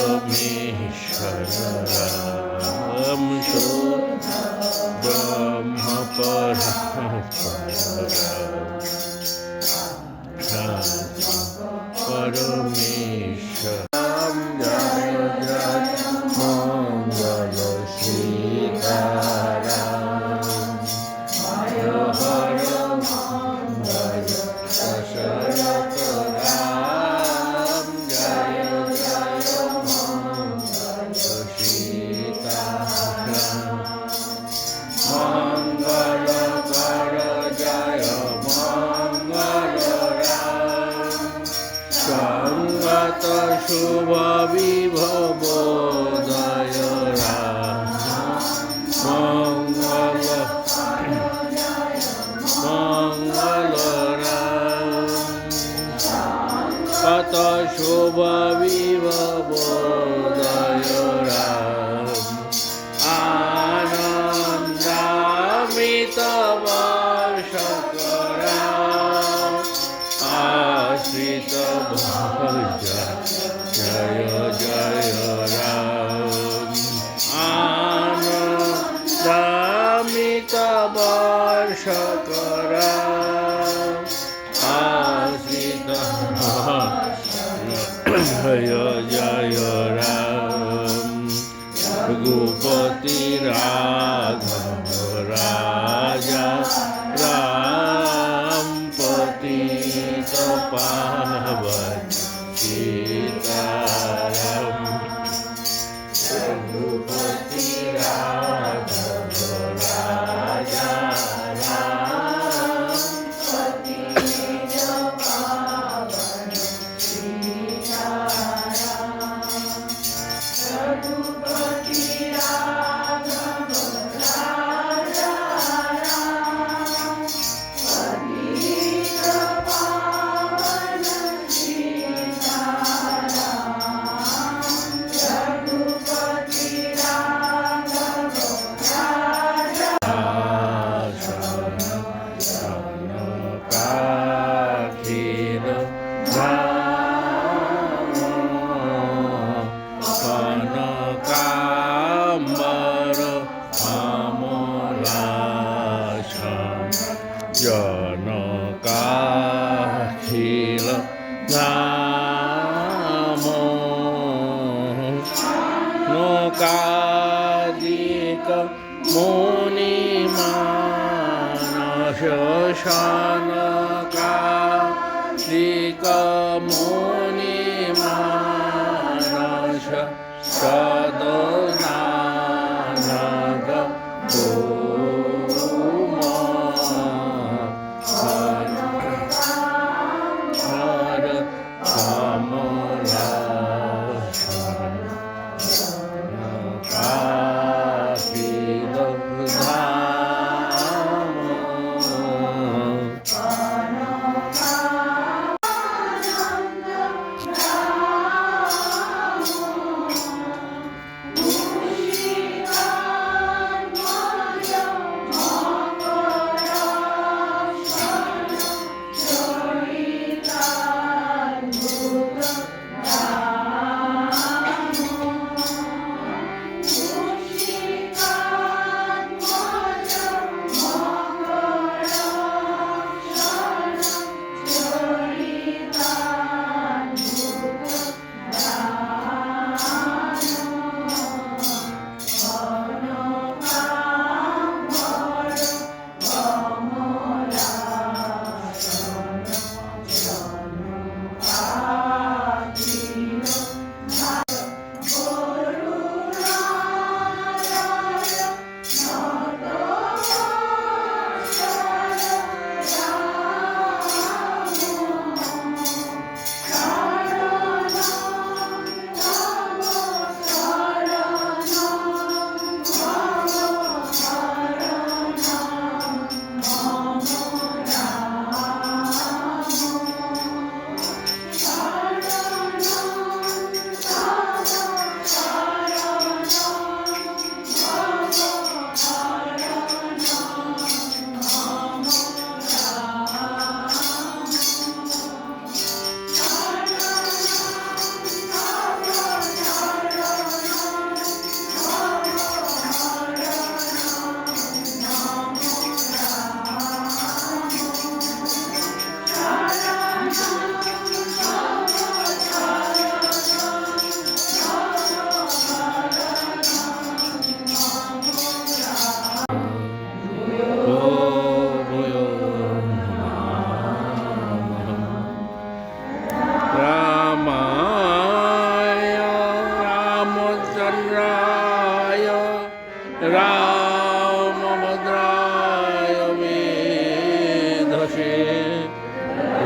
परमेश्वर राम शुद्ध ब्रह्म परमेश्वर राम जय जय मंगल सीताराम हर हर मंगल दशरथ राम जय जय मंगल सीताराम मंगल कर जय मंगल राम संगत शुभ विभवोदय राम मंगल मंगल राम कत शुभ विभवोदय राम आनंदामृत वर्षक राम आश्रित भज जय जय राम आनंदामृत वर्षक राम आश्रित जय जय राम रघुपति राघव राजा राम पतित पावन सीताराम रघुपति राघव राजा राम पतित पावन सीताराम रघुपति राघव राजा राम पतित पावन सीताराम रघुपति राघव राजा काखिर कनकाम्बर अमलाशं जनकाखिल नाम नकादिक मुनिमानस शनकादिक मुनिमानस सदनानग हर कमलासन काफिर धाम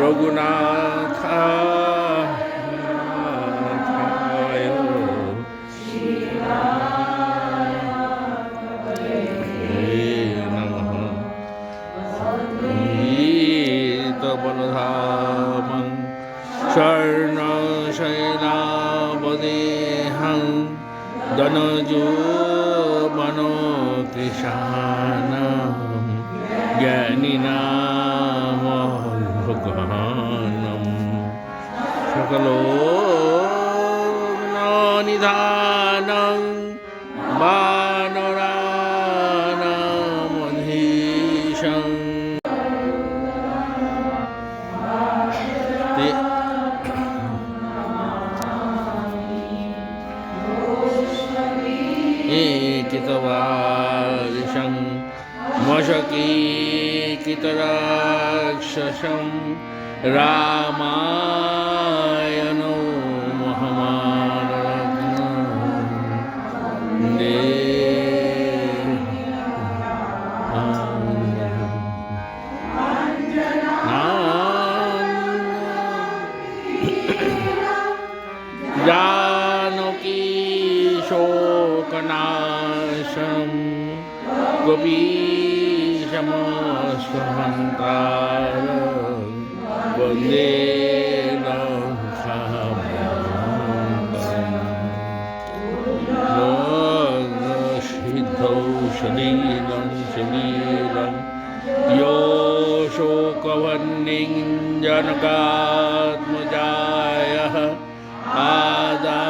रघुनाथाय नमः गीतबलधामं शरणशैलावदेहं धनजोमनोकृशानं ज्ञानिनामभगानं सकलोकनिधानं वानराणामधीशं एकितवादिशं मशकीकितराक्षसं रामायणो जानकी शोकनाशं कपीशमस्वहन्तारं वन्दे शलीलं शलीलं यो शोकवह्निं जनकात्मजायः आदायति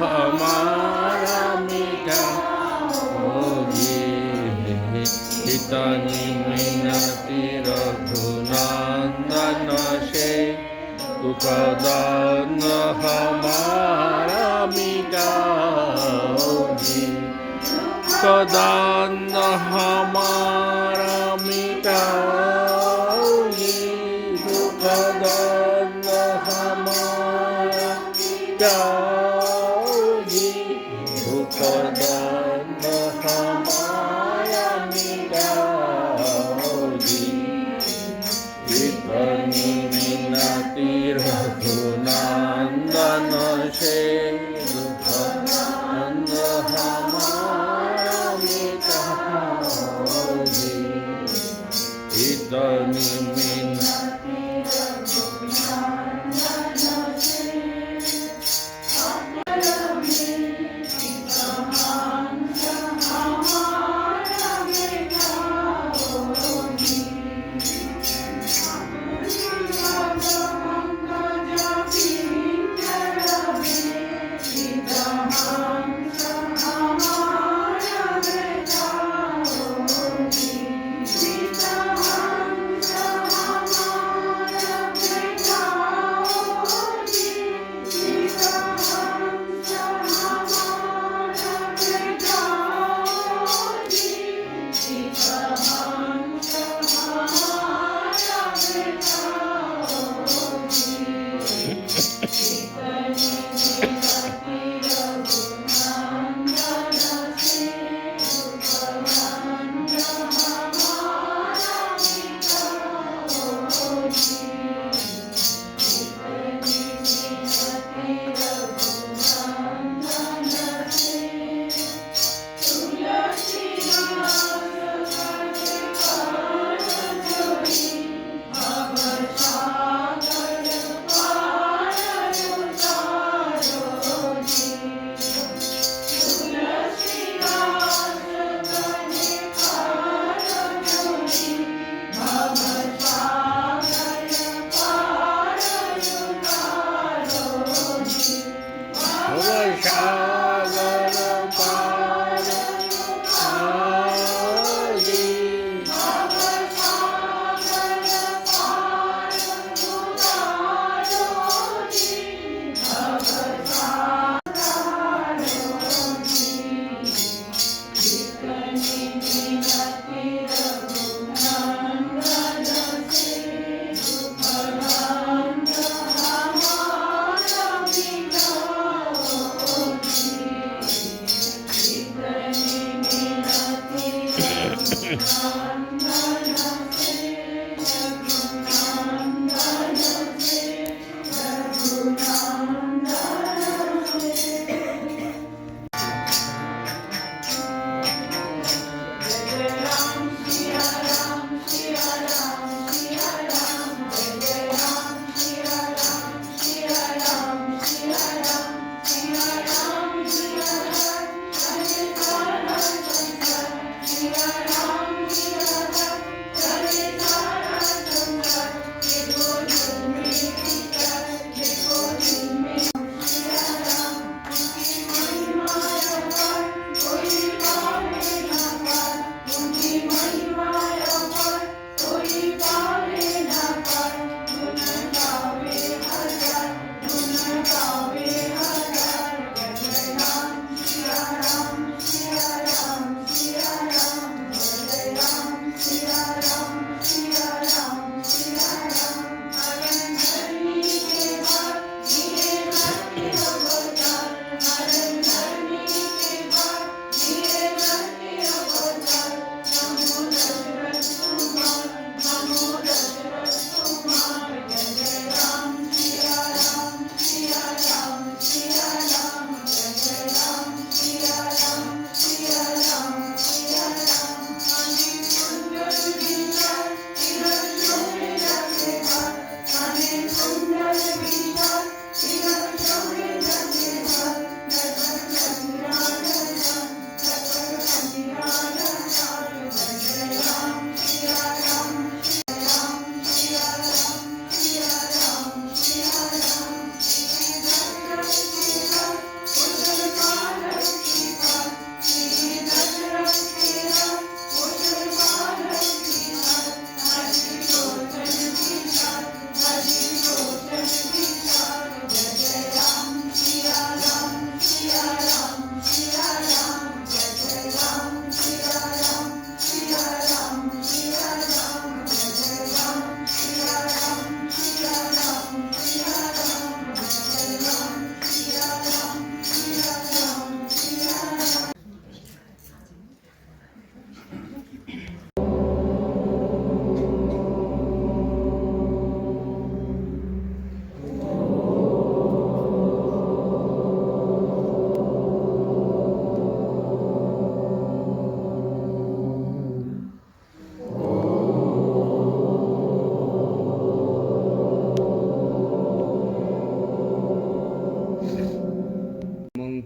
हमारा मीठा होगी इतनी मिन्नती रघुनंदन से दुख दान हमारा मीठा होगी कदान हमारा मीठा होगी दुख दान हमारा मीठा कदम हमारा मिटाओगी इतनी मिन्नती रघुनंदन से दुख हमारा मिटाओगी इतनी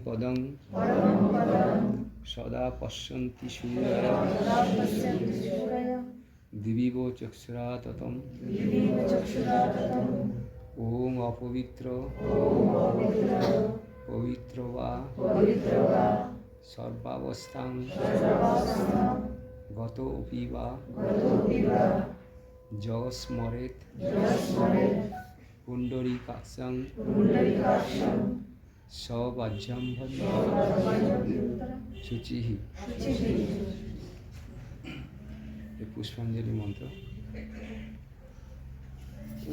पदं सदा पश्यन्ति सूर्यः दिविव चक्षुरा ततं ॐ अपवित्र পবিত্র বা সর্বাবস্থাং গত অপি বা যঃ স্মরেৎ পুণ্ডরীকাক্ষং সবাহ্যং শুচিঃ। এই পুষ্পাঞ্জলি মন্ত্র।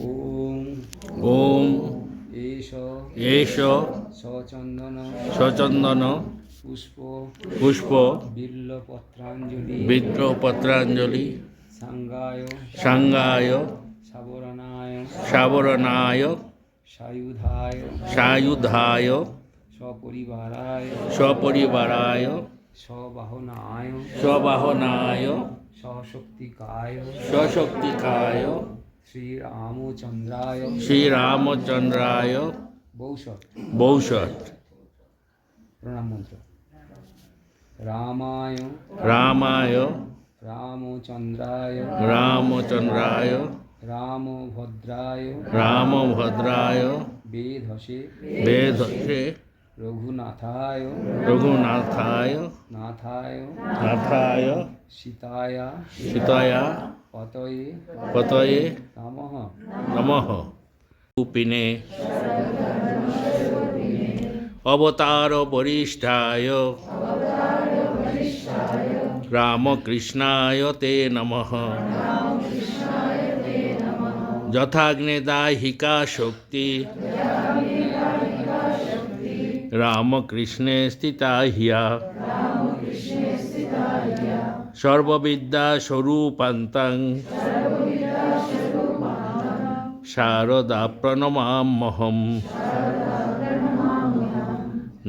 ওম ওম এষ এষ সচন্দন সচন্দন পুষ্প পুষ্প বিল্লপত্রাঞ্জলি বিদ্রপত্রাঞ্জলি সাঙ্গায় সাঙ্গায় সাবরণায় সাবরণায় সায়ুধায় সায়ুধায় সপরিবারায় সপরিবারায় সবাহনায় স্ববাহনায় সশক্তিকায় সশক্তিকায় শ্রীরামচন্দ্রায় শ্রীরামচন্দ্রায় বৌষৎ। বৌষৎ। প্রণাম মন্ত্র। রামায় রামায় রামচন্দ্রায় রামচন্দ্রায় রামভদ্রায় রামভদ্রায় বেধসে বেধসে রঘুনাথায় রঘুনাথায় নাথায় নাথায় সীতায়া সীতায়া পতয়ে পতয়ে নমঃ। নমঃ। রূপিণে অবতার বরিষ্ঠায় রামকৃষ্ণায় তে নমঃ। যথাগ্নে দাহিকা শক্তি রামকৃষ্ণে স্থিতা হিয়া সর্ববিদ্যা স্বরূপান্তং শারদা প্রণমাম্যহম।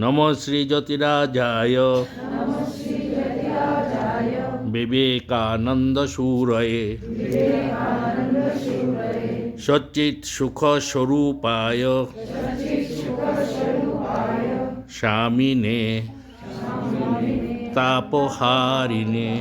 নমঃ শ্রী জ্যোতিরাজায় বিবেকানন্দ শূরয়ে সচ্চিৎ সুখ স্বরূপায় স্বামিনে তাপহারিণে।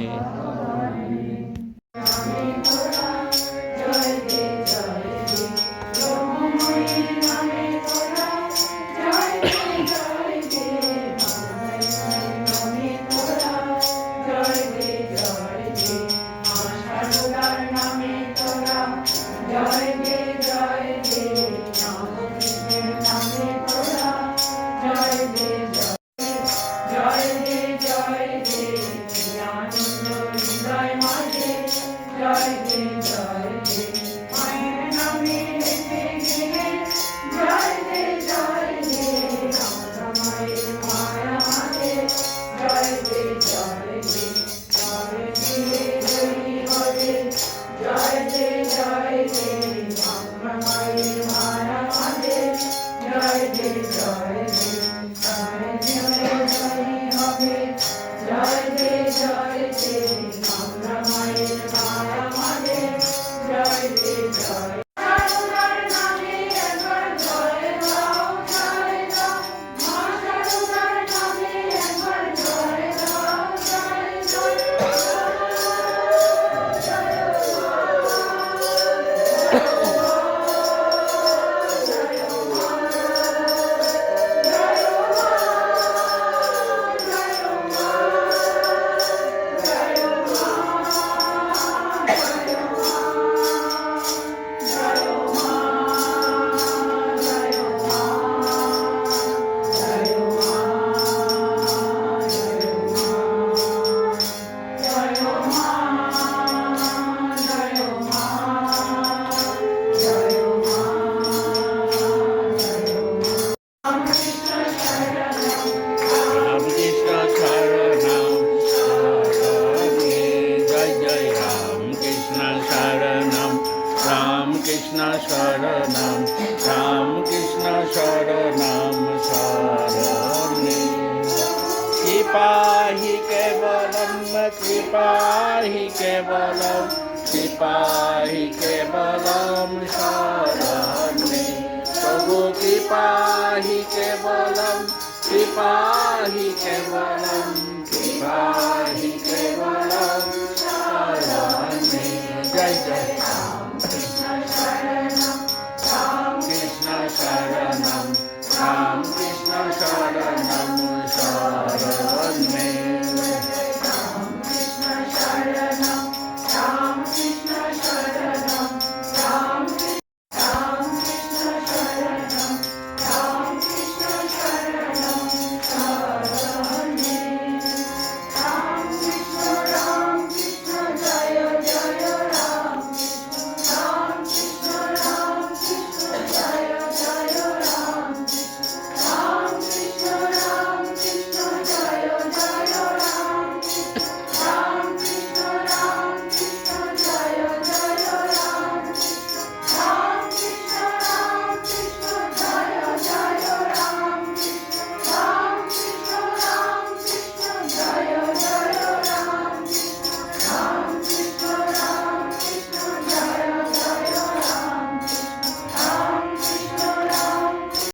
कृपाहि केवलं कृपाहि केवलं शरणे प्रभु कृपाहि केवलं